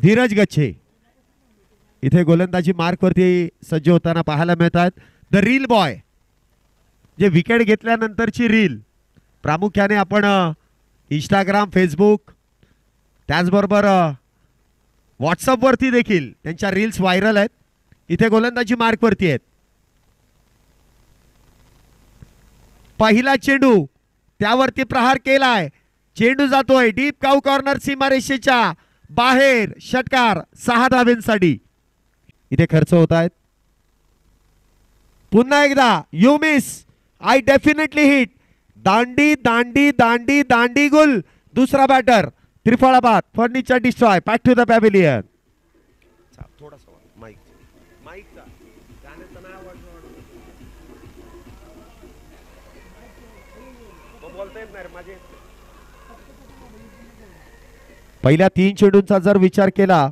धीरज गच्छे इथे गोलंदाजी मार्कवरती सज्ज होताना पाहायला मिळतात. द रील बॉय, जे विकेट घेतल्यानंतरची रील प्रामुख्याने आपण इंस्टाग्राम, फेसबुक त्याचबरोबर व्हॉट्सअपवरती देखील त्यांच्या रील्स व्हायरल आहेत. इथे गोलंदाजी मार्कवरती आहेत. पहिला चेंडू त्यावरती प्रहार केलाय. चेंडू जातोय डीप काऊ कॉर्नर, सीमारेषेच्या बाहेर. षटकार 6 धावेंसाठी इथे खर्च होत आहेत. पुन्हा एकदा you miss, I definitely hit. दांडी दांडी दांडी दांडी गुल. दुसरा बॅटर त्रिफळाबाद, furniture destroy, back to the pavilion. पहिल्या 3 चेंडूंचा जर विचार केला